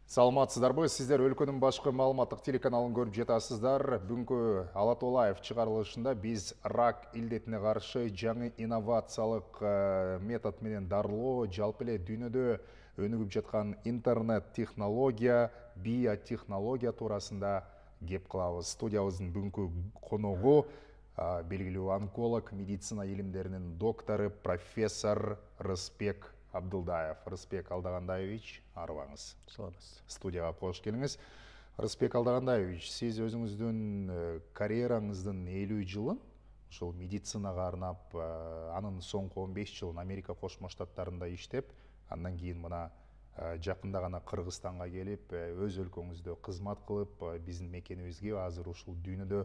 Саламатсыздарбы, сиздер өлкөнүн башкы маалыматтык телеканалын көрүп жатасыздар. Бүгүнкү Алатолаев чыгарылышында биз рак илдетине каршы жаңы инновациялык метод менен дарылоо, жалпы эле дүйнөдө өнүгүп жаткан интернет технология, биотехнология туурасында кеп кылабыз. Студиябыздын бүгүнкү коногу белгилүү онколог, медицина илимдеринин доктору, профессор Рыспек Абдылдаев. Рыспек Алдагандайевич, арыбаңыз. Студияға қош келіңіз. Рыспек Алдагандайевич, сіз өзіңіздің карьераңыздың 50 жылын ошол медицинаға арнап, анын соңку 15 жылын Америка Кошмо Штаттарында иштеп, андан кийин мына жакында гана Кыргызстанга келип, өз өлкөңүздө кызмат кылып, биздин мекенибизге азыр ушул дүйнөдө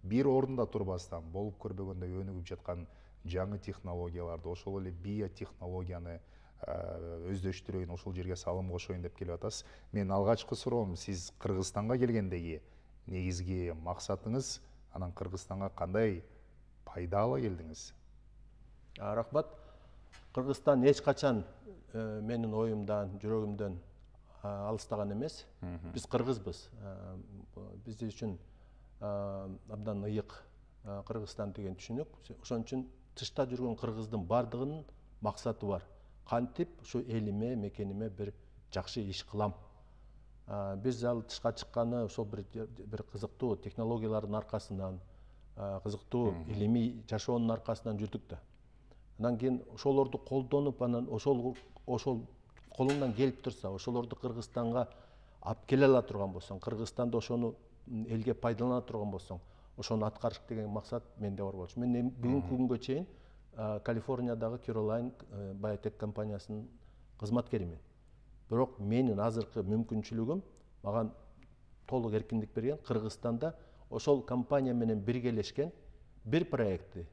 бир орунда турбастан болуп көрбөгөндөй өнүгүп жаткан жаңы технологияларды, ошол эле биотехнологияны өздөштүрөйүн, ошол жерге салым кошоюн деп келип атасыз. Мен алгачкы суроом, сиз Кыргызстанга келгендеги негизги максатыңыз, анан Кыргызстанга кандай пайда ала келдиңиз? Рахмат. Кыргызстан эч качан менин оюмдан, жүрөгүмдөн алыстаган эмес. Биз кыргызбыз. Биз үчүн абдан ыйык Кыргызстан деген түшүнүк. Ошон үчүн тышта жүргөн кыргыздын бардыгынын максаты бар. Кантип ушу элиме, мекениме бир жакшы иш кылам. Биз ал тышка чыкканы ошол бир кызыктуу технологиялардын аркасынан, кызыктуу илимий жашоонун аркасынан жүрдүк да. Андан кийин ошолорду колдонуп, анан ошол колуңдан келип турса, ошолорду Кыргызстанга алып келе ала турган болсоң, Кыргызстанда ошону элге пайдалана турган болсоң, ошону аткарыш деген максат менде бар болчу. Мен бүгүнкү күнгө чейин Калифорниядагы Киролайн Biotech компаниясынын кызматкеримин. Бирок менин азыркы мүмкүнчүлүгүм мага толук эркиндик берген. Кыргызстанда ошол компания менен биргелешкен бир проектти,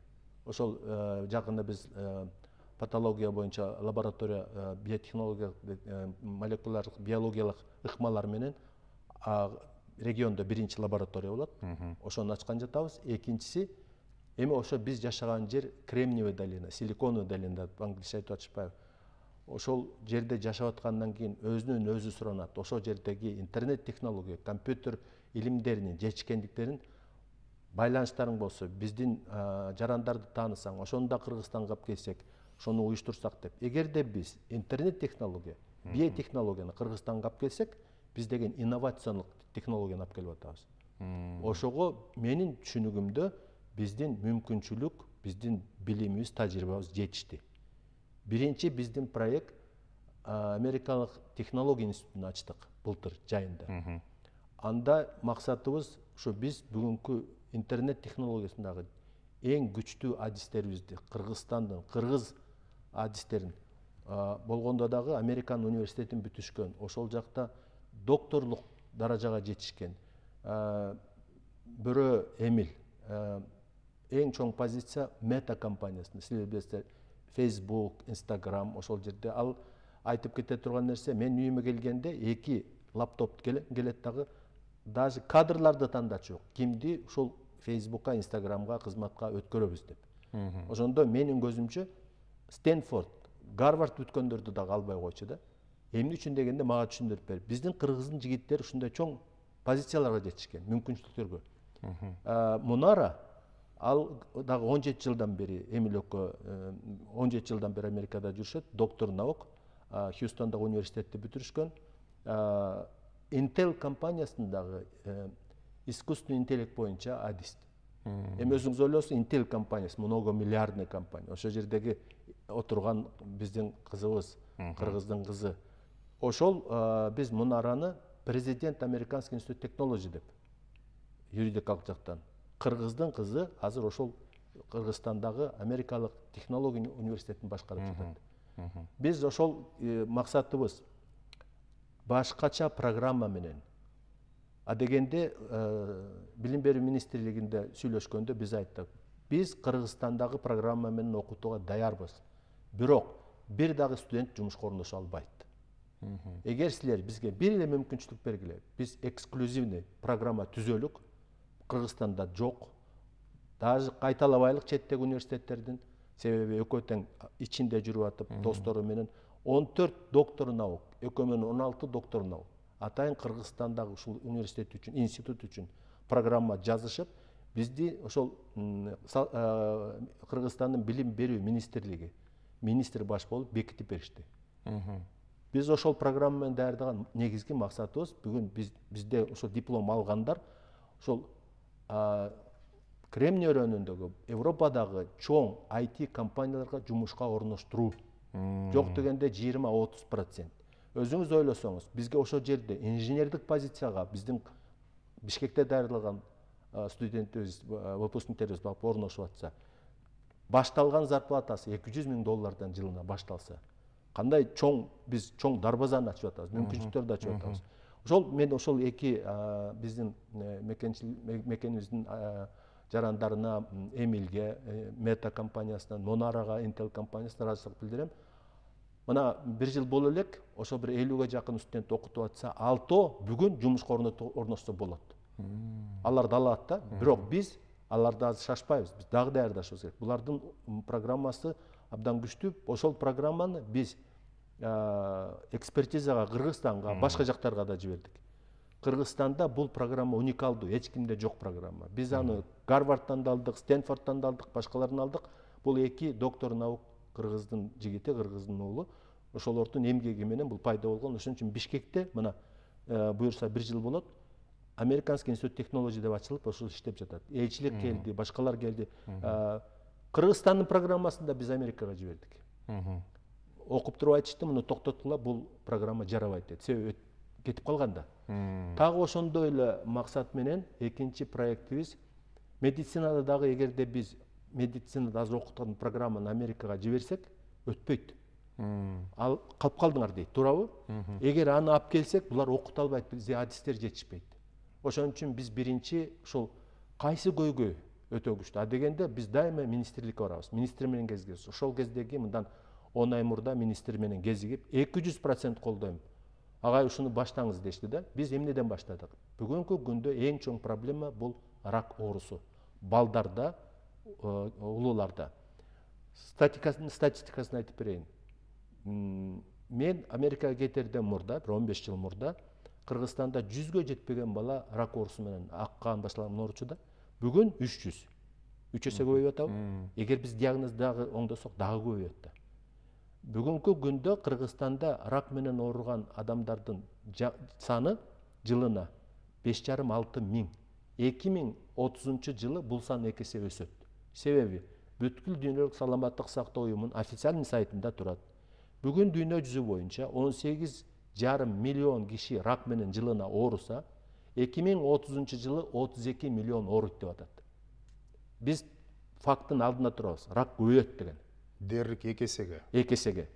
ошол жакында биз патология боюнча лаборатория, биотехнология, молекулярлык биологиялык ыкмалар менен региондо биринчи лаборатория болот. Ошону ачкан жатабыз. Экинчиси, эми ошо биз жашаган жер Кремниевая долина, Силиконовая долина, англисче айтып атышпайбы. Ошол жерде жашап аткандан кийин өзүнөн өзү суранат. Ошол жердеги интернет технология, компьютер илимдеринин жетишкендиктерин байланыштарың болсо, биздин жарандарды таанысаң, ошону да Кыргызстанга алып келсек, ошону уюштурсак деп. Эгерде биз интернет технология, биотехнологияны Кыргызстанга алып келсек, биз деген инновациялык технологияны алып келип атабыз. Ошого менин түшүнүгүмдө биздин мүмкүнчүлүк, биздин билимибиз, тажрыйбабыз жетишти. Биринчи биздин проект Америкалык технология институтун ачтык былтыр жайында. Анда максатыбыз ушу биз бүгүнкү интернет технологиясындагы эң күчтүү адистерибизди, Кыргызстандын, кыргыз адистерин болгондо дагы Американ университетин бүтүшкөн, ошол жакта докторлук даражага жетишкен Бөрө Эмил, эң чоң позиция Мета компаниясында. Силер билесиздер, Facebook, Instagram, ошол жерде ал айтып кете турган нерсе, мен үйүмө келгенде 2 лаптоп келет дагы, даже кадрларды тандачу жок. Кимди ушул Facebook'ка, Instagram'га кызматка өткөрөбүз деп. Ошондо менин көзүмчө Стэнфорд, Гарвард бүткөндөрдү дагы албай койчу да. Эмне үчүн дегенде мага түшүндүрүп бер. Биздин кыргыздын жигиттери ушундай чоң позицияларга жетишкен, мүмкүнчүлүктөргө. Мунара ал дагы 17 жылдан бери, Эмил экөө 17 жылдан бери Америкада жүрүшөт, доктор наук, Хьюстондагы университетти бүтүрүшкөн. Intel компаниясындагы искусственный интеллект боюнча адис. Эми өзүңүз ойлосоңуз, Intel компаниясы многомиллиардный компания. Ошол жердеги отурган биздин кызыбыз, кыргыздын кызы. Ошол биз Мунараны президент Американский институт технологий деп, юридикалык жактан. Кыргыздын кызы азыр ошол Кыргызстандагы Америкалык технология университетин башкарып жатат. Биз ошол максатыбыз башкача программа менен. Дегенде билим берүү министрлигинде сүйлөшкөндө биз айттык, биз Кыргызстандагы программа менен окутууга даярбыз. Бирок бир дагы студент жумушка орношо албайт. Эгер силер бизге бир эле мүмкүнчүлүк бергиле, биз эксклюзивный программа түзөлүк, Кыргызстанда жок. Даже кайталабайлык четтеги университеттердин, себеби экөө тең ичинде жүрүп атып, достору менен 14 доктор наук, экөө менен 16 доктор наук. атайын Кыргызстандагы ушул университет үчүн, институт үчүн программа жазышып, бизди ошол Кыргызстандын билим берүү министрлиги министр баш болуп бекитип беришти. Биз ошол программа менен даярдаган негизги максатыбыз бүгүн бизде ошол диплом алгандар ошол Кремний өрөөнүндөгү Европадагы чоң IT компанияларга жумушка орноштуруу. Жок дегенде 20-30%. Өзүңүз ойлосоңуз, бизге ошол жерде инженердик позицияга биздин Бишкекте даярдалган студенттерибиз, выпускниктерибиз барып орношуп атса, башталган зарплатасы $200,000 жылына башталса, кандай биз чоң дарбазаны ачып атабыз, мүмкүнчүлүктөрдү ачып атабыз. Мен ошол эки биздин мекенибиздин жарандарына, Эмилге, Мета компаниясынан, Монарага, Intel компаниясына ыраазычылык билдирем. Мына бир жыл боло элек, ошо бир 50-ге жакын студент окутуп атса, 6 бүгүн жумушка орношсо болот. Аларды алат да, бирок биз аларды азыр шашпайбыз, биз дагы даярдашыбыз керек. Булардын программасы абдан күчтүү. Ошол программаны биз экспертизага Кыргызстанга, башка жактарга да жибердик. Кыргызстанда бул программа уникалдуу, эч кимде жок программа. Биз аны Гарвардтан да алдык, Стэнфордтан да алдык, башкалардан алдык. Бул эки доктор наук кыргыздын жигити, кыргыздын уулу. Ошолордун эмгеги менен бул пайда болгон. Ошон үчүн Бишкекте мына буюрса бир жыл болот. Американский институт технологий деп ачылып, ошол иштеп жатат. Элчилик келди, башкалар келди. Кыргызстандын программасын да биз Америкага жибердик. Окуп туруп айтышты, муну токтоткула, бул программа жарабайт деп. Себеби кетип калганда. Тагы ошондой эле максат менен экинчи проектибиз медицинада дагы, эгерде биз медицинада азыр окуткан программаны Америкага жиберсек, өтпөйт. Ал калып калдыңар дейт, туурабы? Эгер аны алып келсек, булар окута албайт, бизде адистер жетишпейт. Ошон үчүн биз биринчи ошол кайсы көйгөй өтө күчтүү. Дегенде биз дайыма министрликке барабыз. Министр менен кезигебиз. Ошол кездеги мындан 10 ай мурда министр менен кезигип 200% колдойм. Агай ушуну баштаңыз дешти да. Биз эмнеден баштадык? Бүгүнкү күндө эң чоң проблема бул рак оорусу. Балдарда, улууларда. Статистикасын айтып берейин. Мен Америкага кетерден мурда, 15 жыл мурда, Кыргызстанда 100-ге жетпеген бала рак оорусу менен аккан башланган ооручуда. Бүгүн 300. 3 эсе көбөйүп атабы? Эгер биз диагноз дагы оңдосок, дагы көбөйөт да. Бүгүнкү күндө Кыргызстанда рак менен ооруган адамдардын саны жылына 5,5-6 миң. 2030 жылы бул сан 2 эсе өсөт. Себеби бүткүл дүйнөлүк саламаттык сактоо уюмунун официалдык сайтында турат. Бүгүн дүйнө жүзү боюнча 18,5 миллион киши рак менен жылына ооруса, 2030 жылы 32 миллион ооруйт деп атат. Биз факттын алдында турабыз. Рак көбөйөт деген. Дерлик 2 эсеге. 2 эсеге.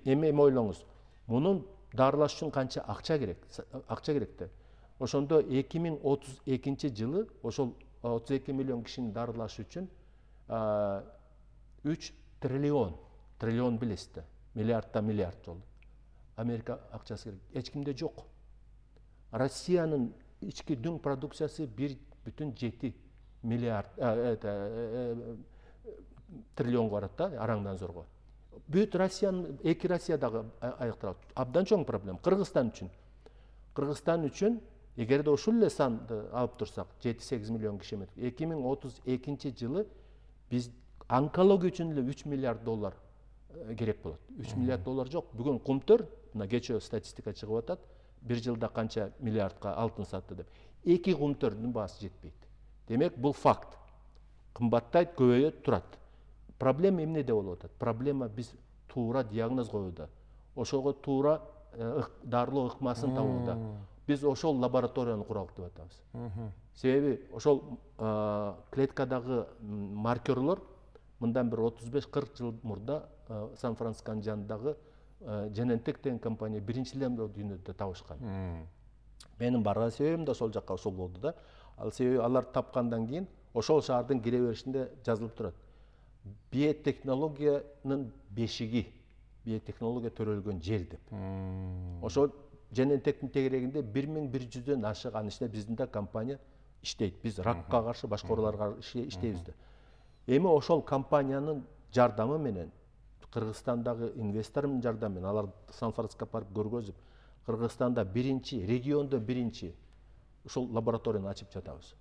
Эме ойлоңуз. Мунун дарылаш үчүн канча акча керек? Акча керек да. Ошондо 2032 жылы ошол 32 миллион кишини дарылаш үчүн 3 триллион билесиз да. Миллиард жолу. Америка акчасы керек. Эч кимде жок. Россиянын ички дүң продукциясы 1,7 миллиард триллионго барат да, араңдан зорго. Бүт Россиянын, эки Россиядагы аякталат. Абдан чоң проблема. Кыргызстан үчүн эгерде ушул эле санды алып турсак, 7-8 миллион киши эметик. 2032 жылы биз онкология үчүн эле 3 миллиард доллар керек болот. 3 миллиард доллар жок. Бүгүн Кумтөр, мына кечээ статистика чыгып атат, бир жылда канча миллиардка алтын сатты деп. 2 Кумтөрдүн баасы жетпейт. Демек, бул факт. Кымбаттайт, көбөйөт, турат. Проблема эмнеде болуп атат? Проблема биз туура диагноз коюуда. Ошого туура дарылоо ыкмасын табууда. Биз ошол лабораторияны куралык деп атабыз. Себеби ошол клеткадагы маркерлор мындан бир 35-40 жыл мурда Сан-Францисконун жанындагы Genentech деген компания биринчилен дүйнөдө табышкан. Менин барган себебим да ошол жакка ошол болду да. Ал себеби алар тапкандан кийин ошол шаардын кире беришинде жазылып турат. Биотехнологиянын бешиги, биотехнология төрөлгөн жер деп. Ошол Genentech'in тегерегинде 1100дөн ашык анын ичинде биздин да компания иштейт. Биз ракка каршы, башка ооруларга каршы иштейбиз да. Эми ошол компаниянын жардамы менен, Кыргызстандагы инвестордун жардамы менен, алар Сан-Франциского барып көргөзүп, Кыргызстанда биринчи, региондо биринчи ушул лабораторияны ачып жатабыз.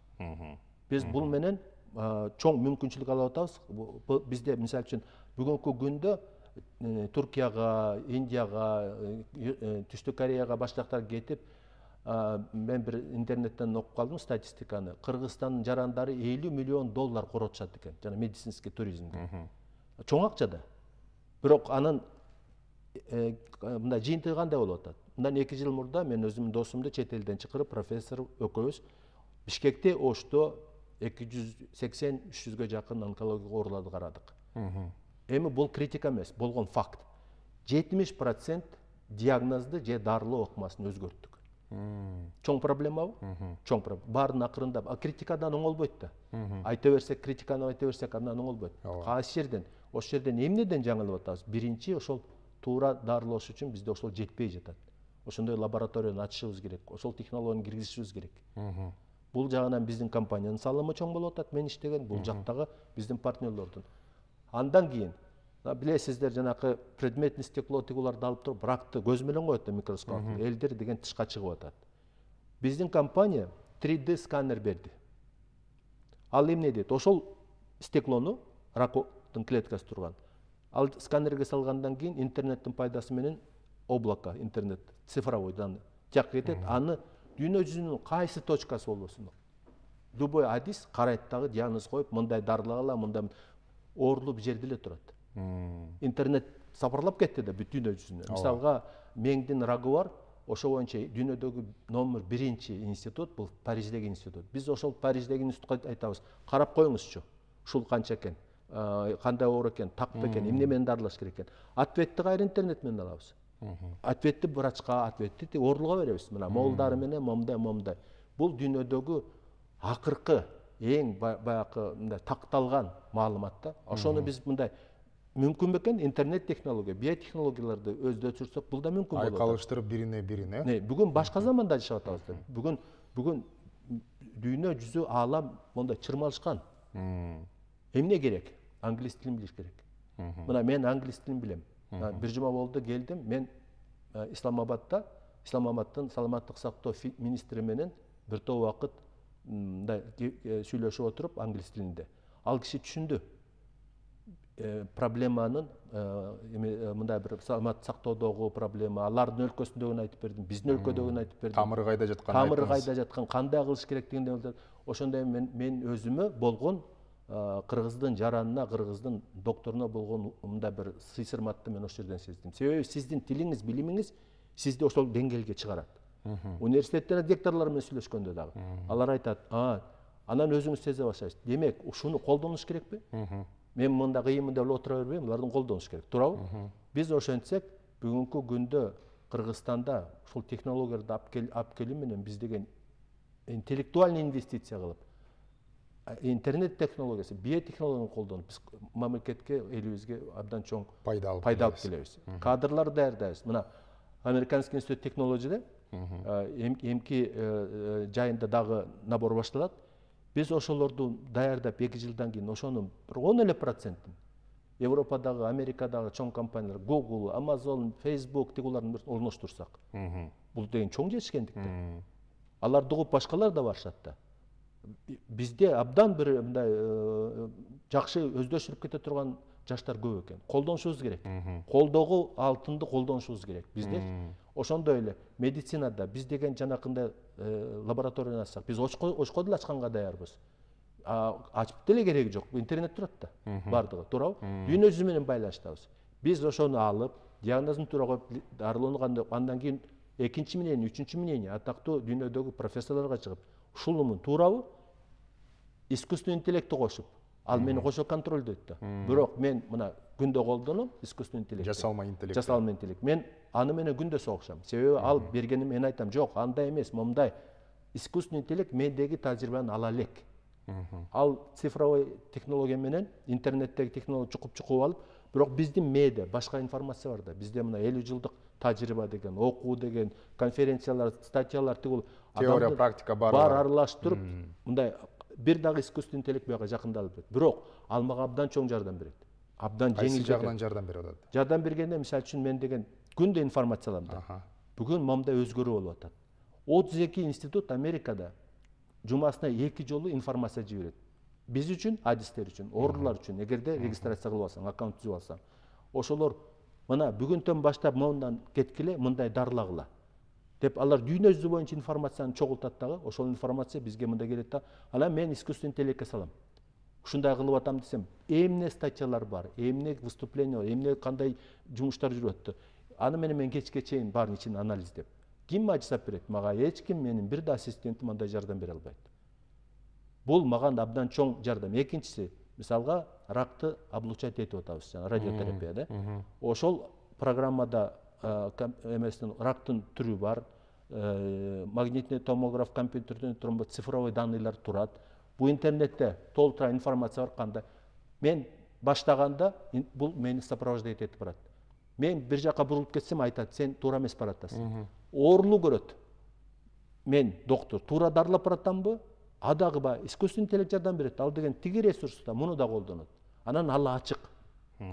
Биз бул менен чоң мүмкүнчүлүк алып атабыз. Бизде мисалы үчүн бүгүнкү күндө Туркияга, Индияга, Түштүк Кореяга башка жактарга кетип, мен бир интернеттен окуп калдым статистиканы. Кыргызстандын жарандары $50 миллион коротушат экен, жана медицинский туризмге. Чоң акча да. Бирок анын мындай жыйынтыгы кандай болуп атат? Мындан 2 жыл мурда мен өзүмдүн досумду чет элден чакырып, профессор экөөбүз Бишкекте, Ошто 280-300ге жакын онкология ооруларды карадык. Эми бул критика эмес, болгон факт. 70% диагнозду же дарылоо окумасын өзгөрттүк. Чоң проблемабы? Чоң проблема. Баардын акырында критикадан оңолбойт да. Айта берсек, критиканы айта берсек, андан оңолбойт. Кайсы жерден, ошол жерден эмнеден жаңылып атабыз? Биринчи ошол туура дарылоош үчүн бизде ошол жетпей жатат. Ошондой лабораторияны ачышыбыз керек, ошол технологияны киргизишибиз керек. Бул жагынан биздин компаниянын салымы чоң болуп атат, мен иштеген, бул жактагы биздин партнерлордун. Андан кийин, билесиздер, жанакы предметный стекло тигуларды алып туруп, ракты көз менен коет да микроскоп, элдер деген тышка чыгып атат. Биздин компания 3D сканер берди. Ал эмне дейт? Ошол стеклону, рактын клеткасы турган, ал сканерге салгандан кийин интернеттин пайдасы менен облако, интернет, цифровой данный жакка кетет, аны дүйнө жүзүнүн кайсы точкасы болбосун, любой адис карайт дагы, диагноз коюп, мындай дарылагыла, мындай оорулуу бир жерде эле турат. Интернет сапарлап кетти да бүт дүйнө жүзүнө. Мисалга, меңдин рагы бар, ошо боюнча дүйнөдөгү номер 1 институт бул Париждеги институт. Биз ошол Париждеги институтка айтабыз, карап коюңузчу, ушул канча экен, кандай оору экен, так бекен, эмне менен дарылаш керек экен. Ответти кайра интернет менен алабыз. Ответти врачка, ответти оорулууга беребиз. Мына молдары менен момдай. Бул дүйнөдөгү акыркы эң баягы мындай такталган маалымат да. Ошону биз мындай мүмкүн бекен интернет технология, биотехнологияларды өздөштүрсөк, бул да мүмкүн болот. Айкалыштырып бирине-бирине. Бүгүн башка заманда жашап атабыз. Бүгүн дүйнө жүзү, аалам мондай чырмалышкан. Эмне керек? Англис тилин билиш керек. Мына мен англис тилин билем. Бир жума болду келдим, мен Исламабадтын саламаттык сактоо министри менен бир топ убакыт мындай сүйлөшүп отуруп англис тилинде. Ал киши түшүндү проблеманын, мындай бир саламаттык сактоодогу проблема, алардын өлкөсүндөгүн айтып бердим, биздин өлкөдөгүн айтып бердим. Тамыры кайда жатканын айттыңыз. Тамыры кайда жаткан, кандай кылыш керектигин. Ошондой мен өзүмө болгон кыргыздын жаранына, кыргыздын докторуна болгон мындай бир сый-сырматты мен ошол жерден сездим. Себеби сиздин тилиңиз, билимиңиз сизди ошол деңгээлге чыгарат. Университетте ректорлор менен сүйлөшкөндө дагы алар айтат, анан өзүңүз сезе баштайсыз. Демек, ушуну колдонуш керекпи? Мен мында кыйынмын деп отура бербейм, алардын колдонуш керек. Туурабы? Биз ошентсек, бүгүнкү күндө Кыргызстанда ушул технологияларды алып келүү менен биз деген интеллектуальный инвестиция кылып, интернет технологиясы, биотехнологияны колдонуп, биз мамлекетке, элибизге абдан чоң пайда алып келебиз. Кадрлар даярдайбыз. Мына Американский институт технологияда эмки жайында дагы набор башталат. Биз ошолорду даярдап 2 жылдан кийин ошонун 10% Европадагы, Америкадагы чоң компаниялар, Google, Amazon, Facebook тигулардын орноштурсак, бул деген чоң жетишкендик да. Аларды угуп башкалар да барышат да. Бизде абдан бир мындай жакшы өздөштүрүп кете турган жаштар көп экен. Колдонушубуз керек. Колдоого алтынды колдонушубуз керек бизде. Ошондой эле медицинада биз деген жанакындай лабораторияны ачсак, биз очко деле ачканга даярбыз. Ачып деле кереги жок. Интернет турат да. Бардыгы, туурабы? Дүйнө жүзү менен байланыштабыз. Биз ошону алып, диагнозун туура коюп, дарылоону андан кийин экинчи мнение, үчүнчү мнение атактуу дүйнөдөгү профессорлорго чыгып, ушулумун туурабы? Искусственный интеллектти кошуп, ал мени кошо контролдойт да. Бирок мен мына күндө колдоном искусственный интеллект. Жасалма интеллект. Жасалма интеллект. Мен аны менен күндө согушам. Себеби ал бергени мен айтам, жок, андай эмес, момундай. Искусственный интеллект мендеги тажрыйбаны ала элек. Ал цифровой технология менен интернеттеги технология чукуп алып, бирок биздин мээде башка информация бар да. Бизде мына 50 жылдык тажрыйба деген, окуу деген, конференциялар, статьялар тигул теория, практика бар аралаштырып, мындай бир дагы искусственный интеллект буяга жакындалып берет. Бирок ал мага абдан чоң жардам берет. Абдан жеңил жагынан жардам берип атат. Жардам бергенде, мисалы үчүн мен деген күндө информация алам да. Бүгін момда өзгөрүү болуп атат. 32 институт Америкада жумасына 2 жолу информация жиберет. Биз үчүн, адистер үчүн, оорулар үчүн, эгерде регистрация кылып алсаң, аккаунт түзүп алсаң, ошолор мына бүгүнтөн баштап мондан кеткиле, мындай дарылагыла деп алар дүйнө жүзү боюнча информацияны чогултат дагы, ошол информация бизге мында келет да, анан мен искусственный интеллектке салам. Ушундай кылып атам десем, эмне статьялар бар, эмне выступление бар, эмне кандай жумуштар жүрүп атты. Аны менен мен кечке чейин баарын ичин анализдеп. Ким мага жасап берет? Мага эч ким, менин бир да ассистентим андай жардам бере албайт. Бул мага абдан чоң жардам. Экинчиси, мисалга ракты облучать этип атабыз, радиотерапия да. Ошол программада эместин рактын түрү бар, магнитный томограф, компьютерден цифровой данныйлар турат. Бу интернетте толтура информация бар кандай. Мен баштаганда бул мени сопровождать этип барат. Мен бир жака бурулуп кетсем айтат, сен туура эмес баратасың. Оорулуу көрөт. Мен доктор туура дарылап баратамбы? Адагы ба искусственный интеллект жардам берет. Ал деген тиги ресурста муну да колдонот. Анан ал ачык.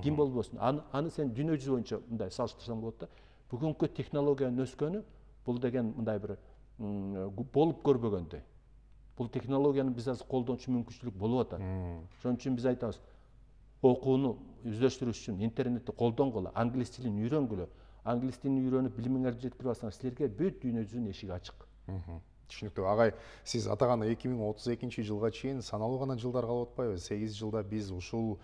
Ким болбосун. Аны сен дүйнө жүзү боюнча мындай салыштырсаң болот да. Бүгүнкү технологиянын өскөнү бул деген мындай бир болуп көрбөгөндөй. Бул технологияны биз азыр колдончу мүмкүнчүлүк болуп атат. Ошон үчүн биз айтабыз, окууну өздөштүрүш үчүн интернетти колдонгула, англис тилин үйрөнгүлө. Англис тилин үйрөнүп билимиңерди жеткирип алсаңыз, силерге бүт дүйнө жүзүнүн эшиги ачык. Түшүнүктүү. Агай, сиз атаган 2032 жылга чейин саналуу гана жылдар калып атпайбы? 8 жылда биз ушул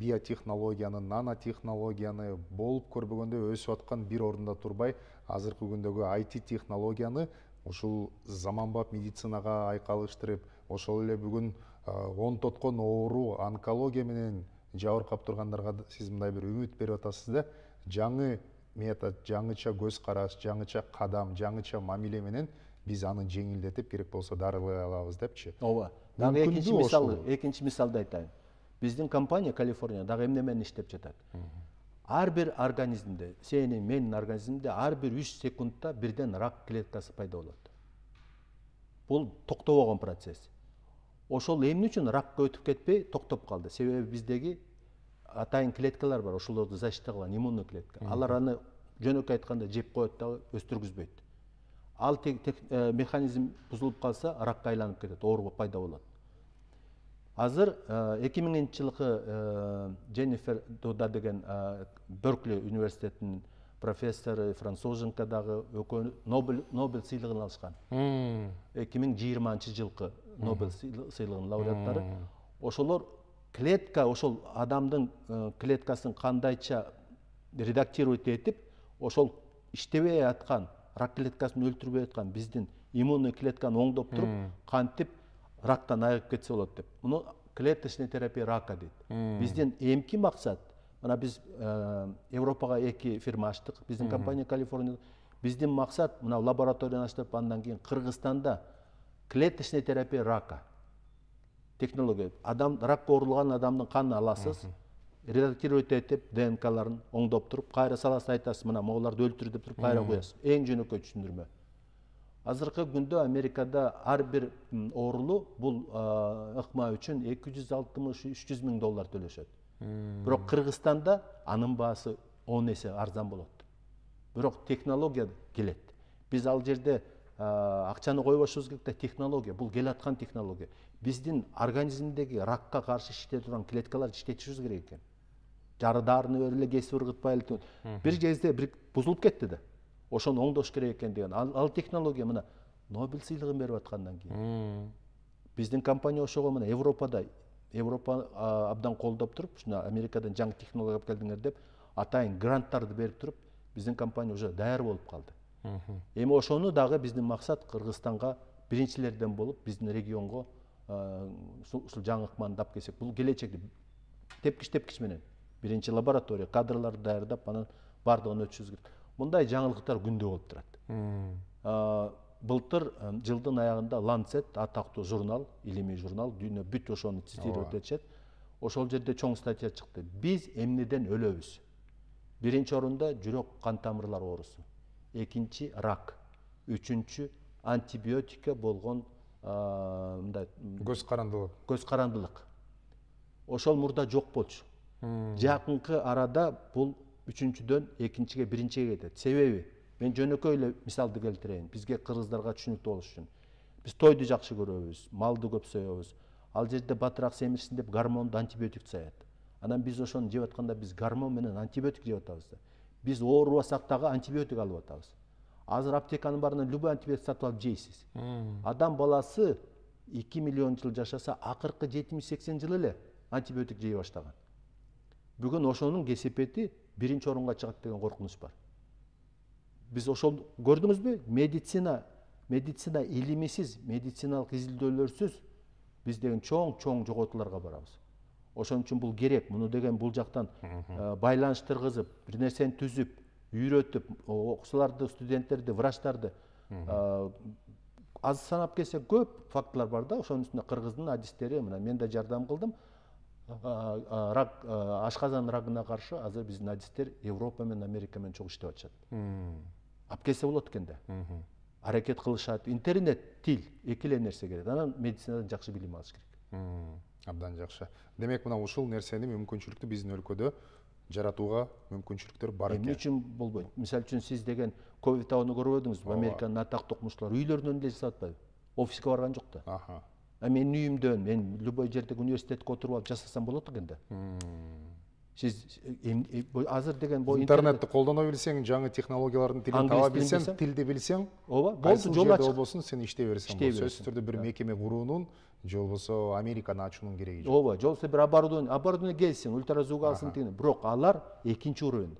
биотехнологияны, нанотехнологияны болуп көрбөгөндө өсүп аткан бир орунда турбай, азыркы күндөгү IT технологияны ушул заманбап медицинага айкалыштырып, ошол эле бүгүн онтоткон оору, онкология менен жабыркап тургандарга сиз мындай бир үмүт берип атасыз да, жаңы метод, жаңыча көз караш, жаңыча кадам, жаңыча мамиле менен биз аны жеңилдетип, керек болсо дарылай алабыз депчи. Ооба. Дагы экинчи мисалды айтайын. Биздин компания Калифорния дагы эмне менен иштеп жатат. Ар бир организмде, сенин менин организмде ар бир 3 секундта бирден рак клеткасы пайда болот. Бул токтобогон процесс. Ошол эмне үчүн ракка өтүп кетпей токтоп калды? Себеби биздеги атайын клеткалар бар, ошолорду защита кылган иммунный клетка. Алар аны жөнөкөй айтканда жеп коет дагы, өстүргүзбөйт. Ал механизм бузулуп калса, ракка айланып кетет, оору пайда болот. Азыр 2000-жылкы Дженнифер Дода деген Беркли университетинин профессору, француженкадагы Нобель сыйлыгын алышкан. 2020-жылкы Нобель сыйлыгынын лауреаттары. Ошолор клетка, ошол адамдын клеткасын кандайча редактировать этип, ошол иштебей аткан, рак клеткасын өлтүрбөй аткан биздин иммунный клетканы оңдоп туруп, кантип рактан айыгып кетсе болот деп. Муну клеточный терапия рака дейт. Биздин эмки максат, мына биз Европага 2 фирма ачтык, биздин компания Калифорнияда. Биздин максат мына лабораторияны ачтырып, андан кийин Кыргызстанда клеточный терапия рака технология. Адам ракка оорулган адамдын канын аласыз, редактировать этип, ДНКларын оңдоп туруп, кайра саласыз, айтасыз, мына могуларды өлтүр деп туруп, кайра коясыз. Эң жөнөкөй түшүндүрмө. Азыркы күндө Америкада ар бир оорулуу бул ыкма үчүн $260–300 миң төлөшөт. Бирок Кыргызстанда анын баасы 10 эсе арзан болот. Бирок технология келет. Биз ал жерде акчаны койбошубуз керек да, технология, бул келаткан технология. Биздин организмдеги ракка каршы иштей турган клеткаларды иштетишибиз керек экен. Дарыны эле кесип ыргытпай эле. Бир кезде бузулуп кетти да. Ошону оңдош керек экен деген. Ал технология мына Нобель сыйлыгын берип аткандан кийин. Биздин компания ошого мына Европа абдан колдоп туруп, ушуна Америкадан жаңы технология алып келдиңер деп, атайын гранттарды берип туруп, биздин компания уже даяр болуп калды. Эми ошону дагы биздин максат Кыргызстанга биринчилерден болуп, биздин регионго ушул жаңы ыкманы дап келсек, бул келечекте тепкич менен биринчи лаборатория кадрларды даярдап, анан бардыгын өтүшүбүз керек. Мындай жаңылыктар күндө болуп турат. Былтыр жылдын аягында Lancet атактуу журнал, илимий журнал, дүйнө бүт ошону цитировать этишет. Ошол жерде чоң статья чыкты. Биз эмнеден өлөбүз? Биринчи орунда жүрөк кан тамырлар оорусу. Экинчи рак. Үчүнчү антибиотикке болгон мындай көз карандылык. Ошол мурда жок болчу. Жакынкы арада бул үчүнчүдөн экинчиге, биринчиге кетет. Себеби Мен жөнөкөй эле мисалды келтирейин. Бизге кыргыздарга түшүнүктүү болуш үчүн. Биз тойду жакшы көрөбүз, малды көп соёбуз. Ал жерде батыраак семирсин деп гормонду антибиотик саят. Анан биз ошону жеп атканда биз гормон менен антибиотик жеп атабыз да. Биз оорубасак дагы антибиотик алып атабыз. Азыр аптеканын барынан любой антибиотик сатып алып жейсиз. Адам баласы 2 миллион жыл жашаса, акыркы 70-80 жыл эле антибиотик жей баштаган. Бүгүн ошонун кесепети биринчи орунга чыгат деген коркунуч бар. Биз ошол көрдүңүзбү? Медицина илимисиз, медициналык изилдөөлөрсүз биз деген чоң жоготууларга барабыз. Ошон үчүн бул керек. Муну деген бул жактан байланыштыргызып, бир нерсени түзүп, үйрөтүп, окуучуларды, студенттерди, врачтарды аз санап келсек көп фактылар бар да. Ошонун үстүнө кыргыздын адистери, мына мен да жардам кылдым. Рак, ашказан рагына каршы азыр биздин адистер Европа менен Америка менен чогуу иштеп атышат. Алып келсе болот экен да. Аракет кылышат. Интернет, тил, эки эле нерсе керек. Анан медицинадан жакшы билим алыш керек. Абдан жакшы. Демек мына ушул нерсени мүмкүнчүлүктү биздин өлкөдө жаратууга мүмкүнчүлүктөр бар экен. Эмне үчүн болбойт? Мисалы үчүн сиз деген ковид табууну көрбөдүңүзбү? Американын атактуу окумуштуулары үйлөрүнөн эле жасап атпайбы? Офиске барган жок да. Менин үйүмдөн, мен любой жердеги университетке отуруп алып жасасам болот экен да. Сиз азыр деген интернетти колдоно билсең, жаңы технологиялардын тилин таба билсең, тилди билсең, ооба, болду, жол ачык болбосун, сен иштей берсең болот. Сөзсүз түрдө бир мекеме куруунун, же болбосо Американы ачуунун кереги жок. Ооба, жол бир оборудование келсин, ультразвук алсын деген. Бирок алар экинчи уровень.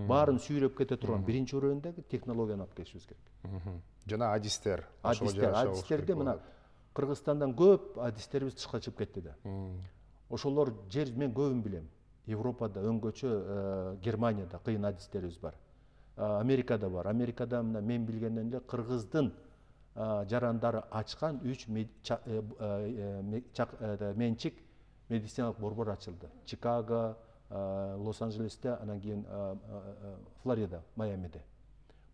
Баарын сүйрөп кете турган биринчи уровеньдеги технологияны алып келишибиз керек. Жана адистер. Адистерде мына Кыргызстандан көп адистерибиз тышка чыгып кетти да. Ошолор жер мен көбүн билем. Европада өңгөчө Германияда кыйын адистерибиз бар. Америкада бар. Америкада мына мен билгенден эле кыргыздын жарандары ачкан 3 менчик медициналык борбор ачылды. Чикаго, Лос-Анджелесте, анан кийин Флорида, Майамиде.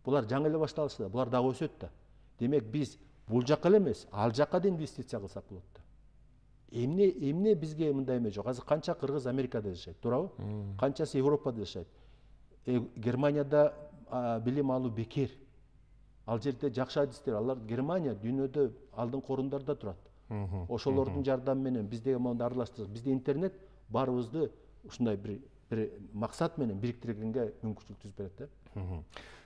Булар жаңы эле башталышты, булар дагы өсөт да. Демек биз бул жакка эле эмес, ал жакка да инвестиция кылсак болот да. Эмне бизге мындай эме жок? Азыр канча кыргыз Америкада жашайт, туурабы? Канчасы Европада жашайт. Германияда билим алуу бекер. Ал жерде жакшы адистер, алар Германия дүйнөдө алдыңкы орундарда турат. Ошолордун жардамы менен биз деген монда аралаштырсак, бизде интернет баарыбызды ушундай бир максат менен бириктиргенге мүмкүнчүлүк түзүп берет да.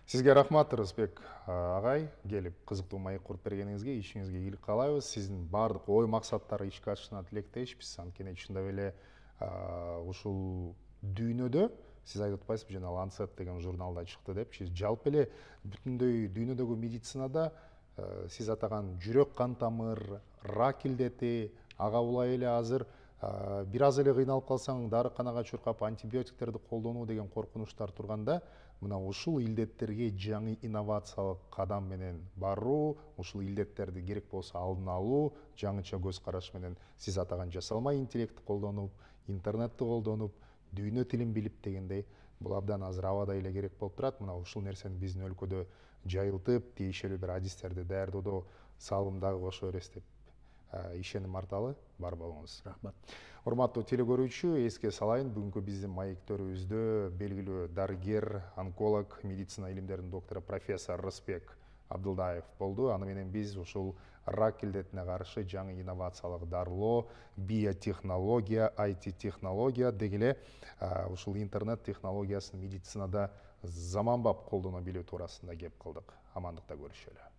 Сизге рахмат, Рысбек агай, келип кызыктуу маек куруп бергениңизге, ишиңизге ийгилик каалайбыз. Сиздин баардык ой максаттары ишке ашышына тилектешпиз. Анткени чындап эле ушул дүйнөдө сиз айтып атпайсызбы, жана Lancet деген журналда чыкты деп, жалпы эле бүтүндөй дүйнөдөгү медицинада сиз атаган жүрөк кан тамыр, рак илдети, ага улай эле азыр бир аз эле кыйналып калсаң дарыканага чуркап антибиотиктерди колдонуу деген коркунучтар турганда, мына ушул илдеттерге жаңы инновациялык кадам менен баруу, ушул илдеттерди керек болсо алдын алуу, жаңыча көз караш менен сиз атаган жасалма интеллектти колдонуп, интернетти колдонуп, дүйнө тилин билип дегендей, бул абдан азыр абада эле керек болуп турат. Мына ушул нерсени биздин өлкөдө жайылтып, тиешелүү бир адистерди даярдоодо салым дагы кошо бересиз деп ишеним арталы бар болуңуз. Рахмат. Урматтуу телекөрүүчү, эске салайын, бүгүнкү биздин маектөрүбүздө белгилүү дарыгер, онколог, медицина илимдеринин доктору профессор Рысбек Абдылдаев болду. Аны менен биз ушул рак илдетине каршы жаңы инновациялык дарылоо, биотехнология, IT технология дегеле ушул интернет технологиясын медицинада заманбап колдоно билүү туурасында кеп кылдык. Амандыкта көрүшөлү.